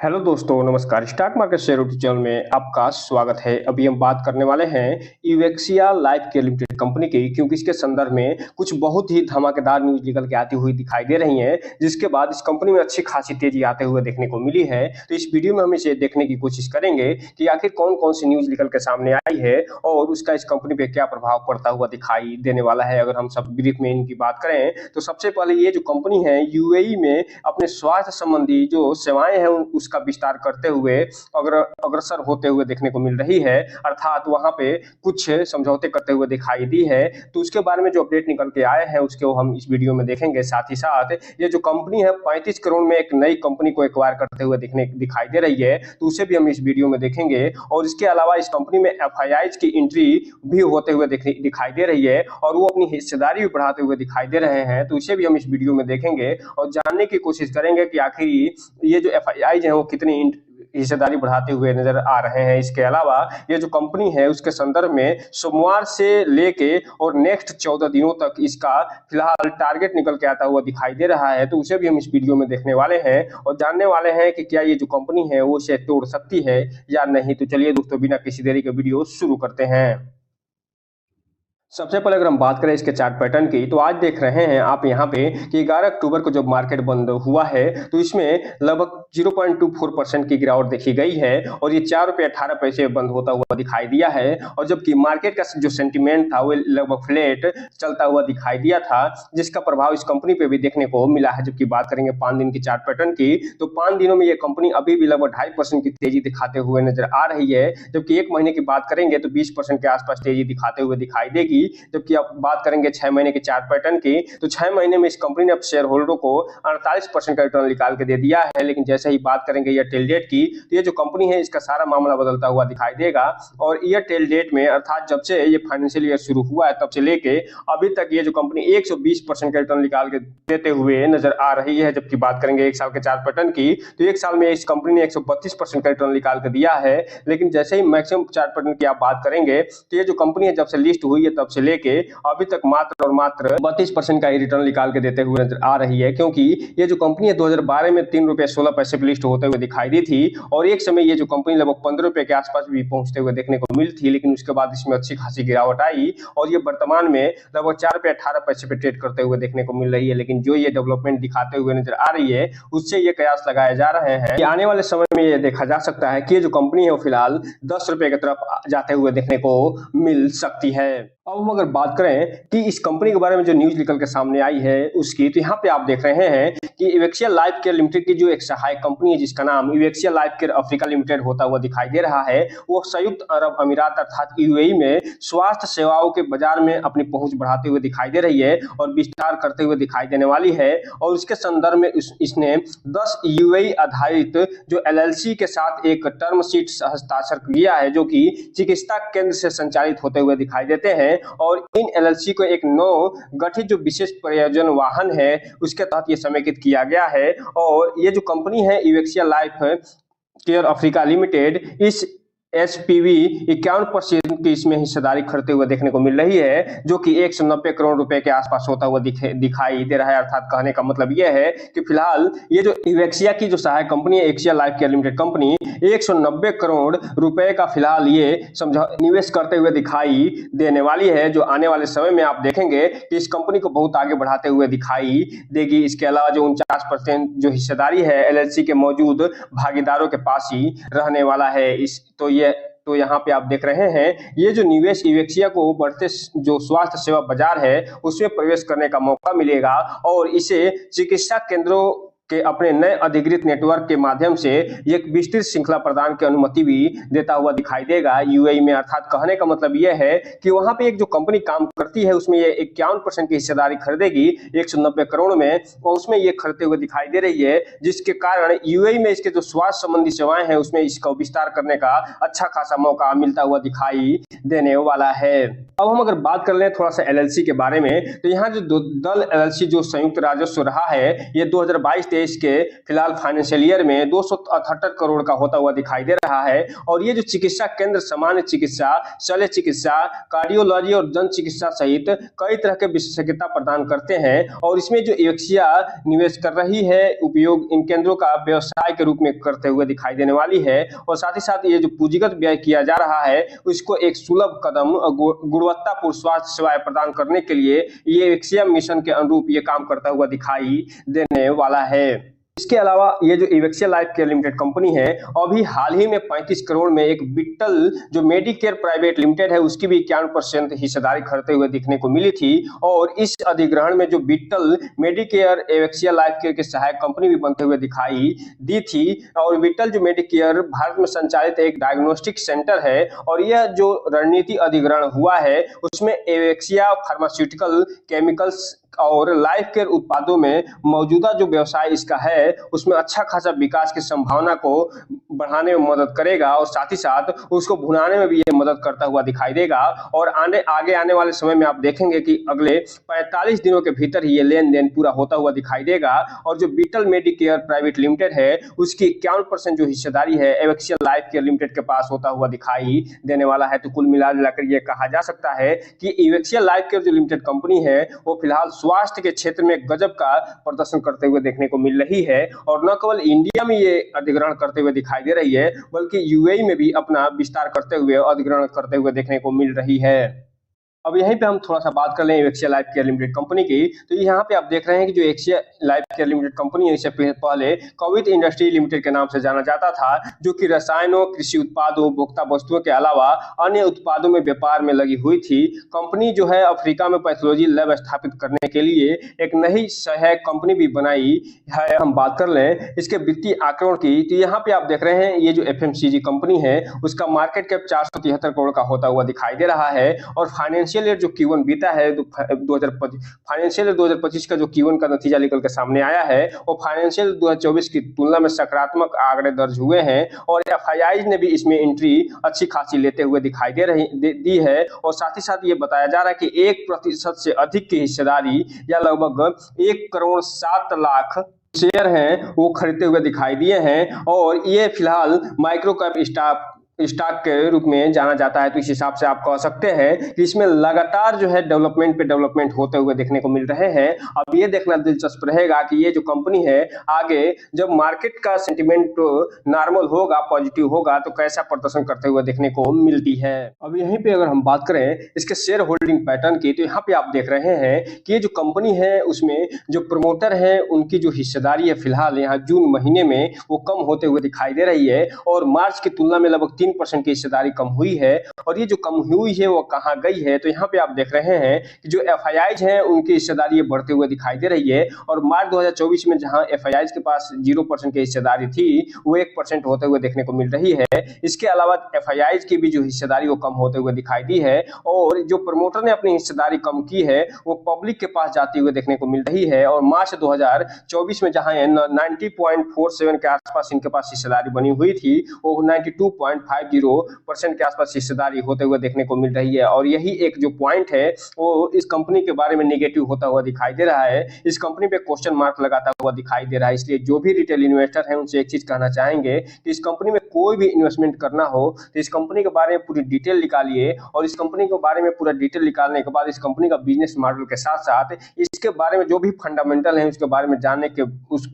Hello दोस्तों, नमस्कार। Stock market share YouTube channel में आपका स्वागत है। अभी हम बात करने वाले हैं इवेक्सिया लाइफ केयर लिमिटेड कंपनी की, क्योंकि इसके संदर्भ में कुछ बहुत ही धमाकेदार न्यूज निकल के आती हुई दिखाई दे रही हैं, जिसके बाद इस कंपनी में अच्छी खासी तेजी आते हुए देखने को मिली है। तो इस वीडियो में हम इसे देखने की कोशिश करेंगे कि आखिर कौन कौन सी न्यूज निकल के सामने आई है और उसका इस कंपनी पे क्या प्रभाव पड़ता हुआ दिखाई देने वाला है। अगर हम सब ब्रीफ में इनकी बात करें तो सबसे पहले ये जो कंपनी है यूएई में अपने स्वास्थ्य संबंधी जो सेवाएं हैं उसका विस्तार करते हुए अग्रसर होते हुए देखने को मिल रही है, अर्थात वहां पे कुछ समझौते करते हुए दिखाई दी है। तो उसके बारे में जो अपडेट निकल के आए हैं उसके हम इस वीडियो में देखेंगे। साथ ही साथ ये जो कंपनी है 35 करोड़ में एक नई कंपनी को एक्वायर करते हुए दिखाई दे रही है, तो उसे भी हम इस वीडियो में देखेंगे। और इसके अलावा इस कंपनी में एफआईआईज की एंट्री भी होते हुए दिखाई दे रही है और वो अपनी हिस्सेदारी भी बढ़ाते हुए दिखाई दे रहे हैं, तो इसे भी हम इस वीडियो में देखेंगे और जानने की कोशिश करेंगे कि आखिर ये जो एफआईआईज हैं वो कितनी हिस्सेदारी बढ़ाते हुए नजर आ रहे हैं। इसके अलावा ये जो कंपनी है उसके संदर्भ में सोमवार से लेके और नेक्स्ट 14 दिनों तक इसका फिलहाल टारगेट निकल के आता हुआ दिखाई दे रहा है, तो उसे भी हम इस वीडियो में देखने वाले हैं और जानने वाले हैं कि क्या ये जो कंपनी है वो इसे तोड़ सकती है या नहीं। तो चलिए दोस्तों, बिना किसी देरी के वीडियो शुरू करते हैं। सबसे पहले अगर हम बात करें इसके चार्ट पैटर्न की, तो आज देख रहे हैं आप यहाँ पे कि 11 अक्टूबर को जब मार्केट बंद हुआ है तो इसमें लगभग 0.24% की गिरावट देखी गई है और ये ₹4.18 बंद होता हुआ दिखाई दिया है। और जबकि मार्केट का जो सेंटीमेंट था वो लगभग फ्लैट चलता हुआ दिखाई दिया था, जिसका प्रभाव इस कंपनी पे भी देखने को मिला है। जबकि बात करेंगे 5 दिन की चार्ट पैटर्न की, तो 5 दिनों में ये कंपनी अभी भी लगभग 2.5% की तेजी दिखाते हुए नजर आ रही है। जबकि एक महीने की बात करेंगे तो 20% के आसपास तेजी दिखाते हुए दिखाई देगी। जबकि आप बात करेंगे 6 महीने के चार्ट पैटर्न की, तो 6 महीने में इस कंपनी ने अब शेयर होल्डर को 48% का रिटर्न निकाल के दे दिया है। लेकिन जैसे ही बात करेंगे एयरटेल डेट की, तो ये जो कंपनी है इसका सारा मामला बदलता हुआ दिखाई देगा। और एयरटेल डेट में, अर्थात जब से ये फाइनेंशियल ईयर शुरू हुआ है तब से लेके अभी तक ये जो कंपनी 120% का रिटर्न निकाल के देते हुए नजर आ रही है। जबकि बात करेंगे एक साल के चार्ट पैटर्न की, तो एक साल में इस कंपनी ने 132% का रिटर्न निकाल के दिया है। लेकिन जैसे ही मैक्सिमम चार्ट पैटर्न की आप बात करेंगे तो ये जो कंपनी है जब से लिस्ट हुई है तब से लेके अभी तक मात्र और मात्र 32% का ही रिटर्न निकाल के देते हुए नजर आ रही है। क्योंकि ये जो कंपनी है 2012 में ₹3.16 पे लिस्ट होते हुए दिखाई दी थी और एक समय ये जो कंपनी लगभग ₹15 के आसपास भी पहुंचते हुए देखने को मिली थी, लेकिन उसके बाद इसमें अच्छी खासी गिरावट आई और ये वर्तमान में लगभग ₹4.18 पे ट्रेड करते हुए देखने को मिल रही है। लेकिन जो ये डेवलपमेंट दिखाते हुए नजर आ रही है उससे ये कयास लगाए जा रहे हैं कि आने वाले समय में ये देखा जा सकता है कि ये जो कंपनी है वो फिलहाल ₹10 की तरफ जाते हुए देखने को मिल सकती है। अब हम अगर बात करें कि इस कंपनी के बारे में जो न्यूज निकल के सामने आई है उसकी, तो यहाँ पे आप देख रहे हैं कि इवेक्सिया लाइफ केयर लिमिटेड की जो एक सहायक कंपनी है जिसका नाम इवेक्सिया लाइफ केयर अफ्रीका लिमिटेड होता हुआ दिखाई दे रहा है, वो संयुक्त अरब अमीरात अर्थात यूएई में स्वास्थ्य सेवाओं के बाजार में अपनी पहुंच बढ़ाते हुए दिखाई दे रही है और विस्तार करते हुए दिखाई देने वाली है। और उसके संदर्भ में इसने 10 यूएई आधारित जो एलएलसी के साथ एक टर्म शीट हस्ताक्षर किया है, जो कि चिकित्सा केंद्र से संचालित होते हुए दिखाई देते हैं। और इन एलएलसी को एक नव गठित जो विशेष प्रयोजन वाहन है उसके तहत ये समेकित किया गया है। और ये जो कंपनी है इवेक्सिया लाइफ केयर अफ्रीका लिमिटेड इस एसपीवी 51% की इसमें हिस्सेदारी खरीदते हुए देखने को मिल रही है, जो कि 190 करोड़ रुपए के आसपास होता हुआ दिखाई दे रहा है। अर्थात कहने का मतलब यह है कि फिलहाल ये जो इवेक्सिया की जो सहायक कंपनी है Axia life care limited company 190 crore रुपए का फिलहाल ये निवेश करते हुए दिखाई देने वाली है, जो आने वाले समय में आप देखेंगे कि इस कंपनी को बहुत आगे बढ़ाते हुए दिखाई देगी। इसके अलावा जो 49% जो हिस्सेदारी है एलएलसी के मौजूद भागीदारों के पास ही रहने वाला है। तो यहाँ पे आप देख रहे हैं ये जो निवेश इवेक्सिया को बढ़ते जो स्वास्थ्य सेवा बाजार है उसमें प्रवेश करने का मौका मिलेगा और इसे चिकित्सा केंद्रों के अपने नए अधिकृत नेटवर्क के माध्यम से एक विस्तृत श्रृंखला प्रदान की अनुमति भी देता हुआ दिखाई देगा यूएई में। अर्थात कहने का मतलब यह है कि वहां पे एक जो कंपनी काम करती है उसमें ये 51% की हिस्सेदारी खरीदेगी 190 करोड़ में, और उसमें ये खरीदते हुए दिखाई दे रही है, जिसके कारण यूएई में इसके जो स्वास्थ्य संबंधी सेवाएं हैं उसमें इसका विस्तार करने का अच्छा खासा मौका मिलता हुआ दिखाई देने वाला है। अब हम अगर बात कर लें थोड़ा सा एलएलसी के बारे में, तो यहाँ जो दल एलएलसी जो संयुक्त राजस्व रहा है ये 2022 22-23 के फिलहाल फाइनेंशियल ईयर में 278 करोड़ का होता हुआ दिखाई दे रहा है। और ये जो चिकित्सा केंद्र सामान्य चिकित्सा, शल्य चिकित्सा, कार्डियोलॉजी और दंत चिकित्सा सहित कई तरह के विशेषज्ञता प्रदान करते हैं। और इसमें जो इवेक्सिया निवेश कर रही है, उपयोग इन केंद्रों का व्यवसाय के रूप में करते हुए दिखाई देने वाली है। और साथ ही साथ ये जो पूंजीगत व्यय किया जा रहा है उसको एक सुलभ कदम गुणवत्तापूर्ण स्वास्थ्य सेवाएं प्रदान करने के लिए ये इवेक्सिया मिशन के अनुरूप ये काम करता हुआ दिखाई देने वाला है। इसके अलावा ये जो इवेक्सिया लाइफ केयर लिमिटेड कंपनी है, अभी हाल ही में 35 करोड़ में एक बिट्टल जो मेडिकेयर प्राइवेट लिमिटेड है उसकी भी 51% हिस्सेदारी खरीदते हुए दिखने को मिली थी। और इस अधिग्रहण में जो बिट्टल मेडिकेयर इवेक्सिया लाइफ केयर की सहायक कंपनी भी बनते हुए दिखाई दी थी। और बिट्टल जो मेडिकेयर भारत में संचालित एक डायग्नोस्टिक सेंटर है और यह जो रणनीति अधिग्रहण हुआ है उसमें इवेक्सिया फार्मास्यूटिकल, केमिकल्स और लाइफ केयर उत्पादों में मौजूदा जो व्यवसाय इसका है उसमें अच्छा खासा विकास की संभावना को बढ़ाने में मदद करेगा। और साथ ही साथ उसको भुनाने में भी ये मदद करता हुआ दिखाई देगा। और आगे आने वाले समय में आप देखेंगे कि अगले 45 दिनों के भीतर ही ये लेन देन पूरा होता हुआ दिखाई देगा। और जो बिट्टल मेडिकेयर प्राइवेट लिमिटेड है उसकी 51% जो हिस्सेदारी है इवेक्सिया लाइफ केयर लिमिटेड के पास होता हुआ दिखाई देने वाला है। तो कुल मिलाकर ये कहा जा सकता है कि इवेक्सिया लाइफ केयर जो लिमिटेड कंपनी है वो फिलहाल स्वास्थ्य के क्षेत्र में गजब का प्रदर्शन करते हुए देखने को मिल रही है। और न केवल इंडिया में ये अधिग्रहण करते हुए दिखाई दे रही है बल्कि यूएई में भी अपना विस्तार करते हुए अधिग्रहण करते हुए देखने को मिल रही है। अब यहीं पे हम थोड़ा सा बात कर लें इवेक्सिया लाइफ केयर लिमिटेड कंपनी की। तो यहाँ पे आप देख रहे हैं कि जो इवेक्सिया लाइफ केयर लिमिटेड कंपनी है इससे पहले कवित इंडस्ट्री लिमिटेड के नाम से जाना जाता था, जो कि रसायनों, कृषि उत्पादों, उपभोक्ता वस्तुओं के अलावा अन्य उत्पादों में व्यापार में लगी हुई थी। कंपनी जो है अफ्रीका में पैथोलॉजी लैब स्थापित करने के लिए एक नई सहायक कंपनी भी बनाई है। हम बात कर लें इसके वित्तीय आंकड़ों की, तो यहाँ पे आप देख रहे हैं ये जो FMCG कंपनी है उसका मार्केट कैप 473 करोड़ का होता हुआ दिखाई दे रहा है। और फाइनेंशियल ईयर जो Q1 बीता है 2025 फाइनेंशियल ईयर 2025 का जो Q1 का नतीजा निकल के सामने आया है वो फाइनेंशियल 2024 की तुलना में सकारात्मक आंकड़े दर्ज हुए हैं। और FIIs ने भी इसमें एंट्री अच्छी खासी लेते हुए दिखाई दी है। और साथ ही साथ ये बताया जा रहा है कि 1% से अधिक की हिस्सेदारी या लगभग 1 करोड़ 7 लाख शेयर हैं वो खरीदते हुए दिखाई दिए हैं। और ये फिलहाल माइक्रो कैप स्टॉक के रूप में जाना जाता है। तो इस हिसाब से आप कह सकते हैं कि इसमें लगातार जो है डेवलपमेंट पे डेवलपमेंट होते हुए देखने को मिल रहे हैं। अब ये देखना दिलचस्प रहेगा कि ये जो कंपनी है आगे जब मार्केट का सेंटिमेंट नॉर्मल होगा, पॉजिटिव होगा, तो कैसा प्रदर्शन करते हुए देखने को मिलती है। अब यहीं पे अगर हम बात करें इसके शेयर होल्डिंग पैटर्न की, तो यहाँ पे आप देख रहे हैं कि ये जो कंपनी है उसमें जो प्रमोटर है उनकी जो हिस्सेदारी है फिलहाल यहाँ जून महीने में वो कम होते हुए दिखाई दे रही है। और मार्च की तुलना में लगभग 3% की हिस्सेदारी कम हुई है। और ये जो कम हुई है वो कहां गई है, तो यहाँ पे आप देख रहे हैं कि जो FIIs हैं उनकी हिस्सेदारी बढ़ते हुए दिखाई दे रही है। और मार्च 2024 में जहां FIIs के पास 0% की हिस्सेदारी थी वो 1% होते हुए देखने को मिल रही है। इसके अलावा FIIs की भी जो हिस्सेदारी वो कम होते हुए दिखाई दी है। और जो प्रमोटर ने अपनी हिस्सेदारी कम की है वो पब्लिक के पास जाती हुए देखने को मिल रही है। और मार्च 2024 में जहां 90.47 के आसपास इनके पास हिस्सेदारी बनी हुई थी वो 92.50% के आसपास हिस्सेदारी होते हुए देखने को मिल रही है। और यही एक जो पॉइंट है वो इस कंपनी के बारे में नेगेटिव होता हुआ दिखाई दे रहा है। इस कंपनी पे क्वेश्चन मार्क लगाता हुआ दिखाई दे रहा है। इसलिए जो भी रिटेल इन्वेस्टर हैं उनसे एक चीज कहना चाहेंगे कि इस कंपनी में कोई भी इन्वेस्टमेंट करना हो तो इस कंपनी के बारे में पूरी डिटेल निकालिए। और इस कंपनी के बारे में पूरा डिटेल निकालने के बाद इस कंपनी का बिजनेस मॉडल के साथ साथ इसके बारे में जो भी फंडामेंटल है उसके बारे में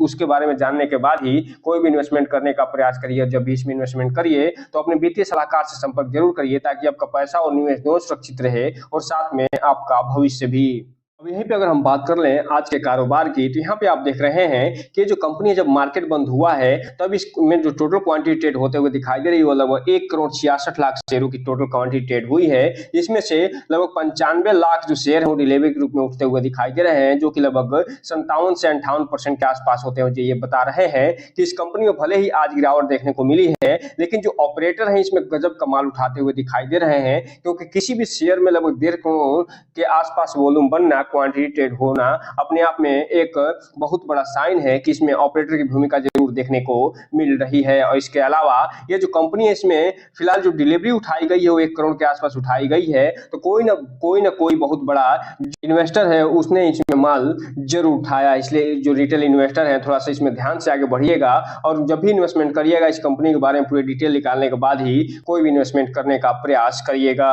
उसके बारे में जानने के बाद ही कोई भी इन्वेस्टमेंट करने का प्रयास करिए। जब भी इसमें इन्वेस्टमेंट करिए तो अपने वित्तीय सलाहकार से संपर्क जरूर करिए ताकि आपका पैसा और निवेश दोनों सुरक्षित रहे और साथ में आपका भविष्य भी। अब यहीं पे अगर हम बात कर लें आज के कारोबार की, तो यहाँ पे आप देख रहे हैं कि जो कंपनी जब मार्केट बंद हुआ है तब इसमें जो टोटल क्वांटिटी ट्रेड होते हुए दिखाई दे रही है वो लगभग 1 करोड़ 66 लाख शेयरों की टोटल क्वांटिटी ट्रेड हुई है। इसमें से लगभग 95 लाख जो शेयर है वो डिलीवरी के रूप में उठते हुए दिखाई दे रहे हैं, जो कि लगभग 57 से 58% के आसपास होते हुए ये बता रहे हैं कि इस कंपनी में भले ही आज गिरावट देखने को मिली है लेकिन जो ऑपरेटर है इसमें गजब कमाल उठाते हुए दिखाई दे रहे हैं। क्योंकि किसी भी शेयर में लगभग 1.5 करोड़ के आसपास वॉल्यूम बनना क्वांटिटी ट्रेड होना अपने आप में एक बहुत बड़ा साइन है कि इसमें ऑपरेटर की भूमिका जरूर देखने को मिल रही है। और इसके अलावा ये जो कंपनी है इसमें फिलहाल जो डिलीवरी उठाई गई है वो 1 करोड़ के आसपास उठाई गई है। तो कोई ना कोई बहुत बड़ा इन्वेस्टर है उसने इसमें माल जरूर उठाया। इसलिए जो रिटेल इन्वेस्टर है थोड़ा सा इसमें ध्यान से आगे बढ़िएगा और जब भी इन्वेस्टमेंट करिएगा इस कंपनी के बारे में पूरी डिटेल निकालने के बाद ही कोई भी इन्वेस्टमेंट करने का प्रयास करिएगा।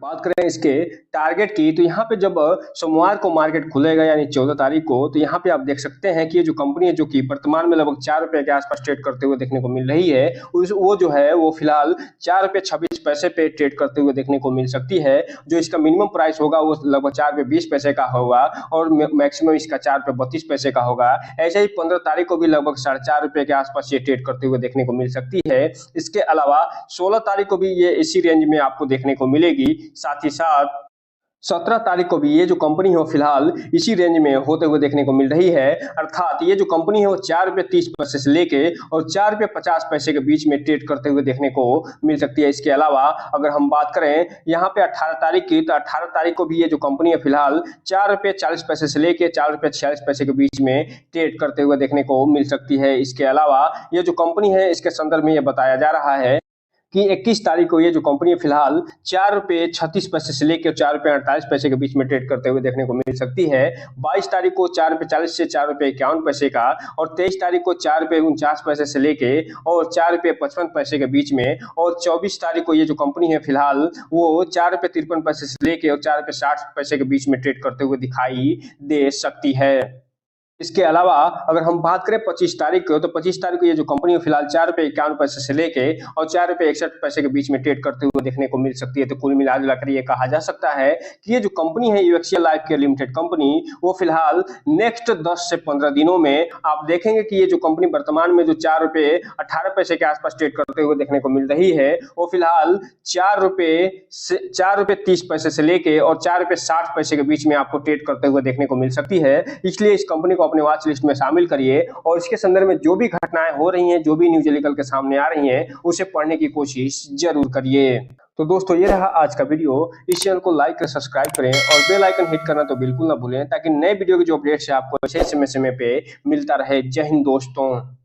बात करें इसके टारगेट की तो यहाँ पे जब सोमवार को मार्केट खुलेगा यानी 14 तारीख को, तो यहाँ पे आप देख सकते हैं कि ये जो कंपनी है जो कि वर्तमान में लगभग 4 रुपए के आसपास ट्रेड करते हुए देखने को मिल रही है, वो जो है वो फिलहाल 4 रुपए 26 पैसे पे ट्रेड करते हुए देखने को मिल सकती है। जो इसका मिनिमम प्राइस होगा वो लगभग 4 रुपए 20 पैसे का होगा और मैक्सिमम इसका 4 रुपए 32 पैसे का होगा। ऐसे ही 15 तारीख को भी लगभग 4.5 रुपए के आसपास ये ट्रेड करते हुए देखने को मिल सकती है। इसके अलावा 16 तारीख को भी ये इसी रेंज में आपको देखने को मिलेगी। साथ ही साथ 17 तारीख को भी ये जो कंपनी है वो फिलहाल इसी रेंज में होते हुए देखने को मिल रही है। अर्थात ये जो कंपनी है वो 4 रुपए 30 पैसे से लेके और 4 रुपए 50 पैसे के बीच में ट्रेड करते हुए देखने को मिल सकती है। इसके अलावा अगर हम बात करें यहाँ पे 18 तारीख की, तो 18 तारीख को भी ये जो कंपनी है फिलहाल 4 रुपए 40 पैसे से लेके 4 रुपए 46 पैसे के बीच में ट्रेड करते हुए देखने को मिल सकती है। इसके अलावा ये जो कंपनी है इसके संदर्भ में ये बताया जा रहा है कि 21 तारीख को ये जो कंपनी है फिलहाल 4 रुपए 36 पैसे से लेकर 4 रुपए 48 पैसे के बीच में ट्रेड करते हुए देखने को मिल सकती है। 22 तारीख को 4 रुपए 40 से 4 रुपए 51 पैसे का और 23 तारीख को 4 रुपए 49 पैसे से लेके और 4 रुपए 55 पैसे के बीच में और 24 तारीख को ये जो कंपनी है फिलहाल वो 4 रुपए 53 पैसे से लेके और 4 रुपए 60 पैसे के बीच में ट्रेड करते हुए दिखाई दे सकती है। इसके अलावा अगर हम बात करें 25 तारीख को, तो 25 तारीख को ये जो कंपनी है फिलहाल 4 रुपए 51 पैसे से लेके और 4 रुपए 61 पैसे के बीच में ट्रेड करते हुए देखने को मिल सकती है। तो कुल मिलाकर ये कहा जा सकता है कि ये जो कंपनी है यूएक्सिया लाइफ केयर लिमिटेड कंपनी, वो फिलहाल नेक्स्ट 10 से 15 दिनों में आप देखेंगे कि ये जो कंपनी वर्तमान में जो 4 रुपए 18 पैसे के आसपास ट्रेड करते हुए देखने को मिल रही है, वो फिलहाल 4 रुपए 30 पैसे से लेके और 4 रुपए 60 पैसे के बीच में आपको ट्रेड करते हुए देखने को मिल सकती है। इसलिए इस कंपनी को अपने वॉच लिस्ट में शामिल करिए और इसके संदर्भ में जो भी घटनाएं हो रही हैं, जो भी न्यूज निकल के सामने आ रही हैं, उसे पढ़ने की कोशिश जरूर करिए। तो दोस्तों ये रहा आज का वीडियो। इस चैनल को लाइक कर सब्सक्राइब करें और बेल आइकन हिट करना तो बिल्कुल ना भूलें, ताकि नए वीडियो की जो अपडेट्स है आपको समय पे मिलता रहे। जय हिंद दोस्तों।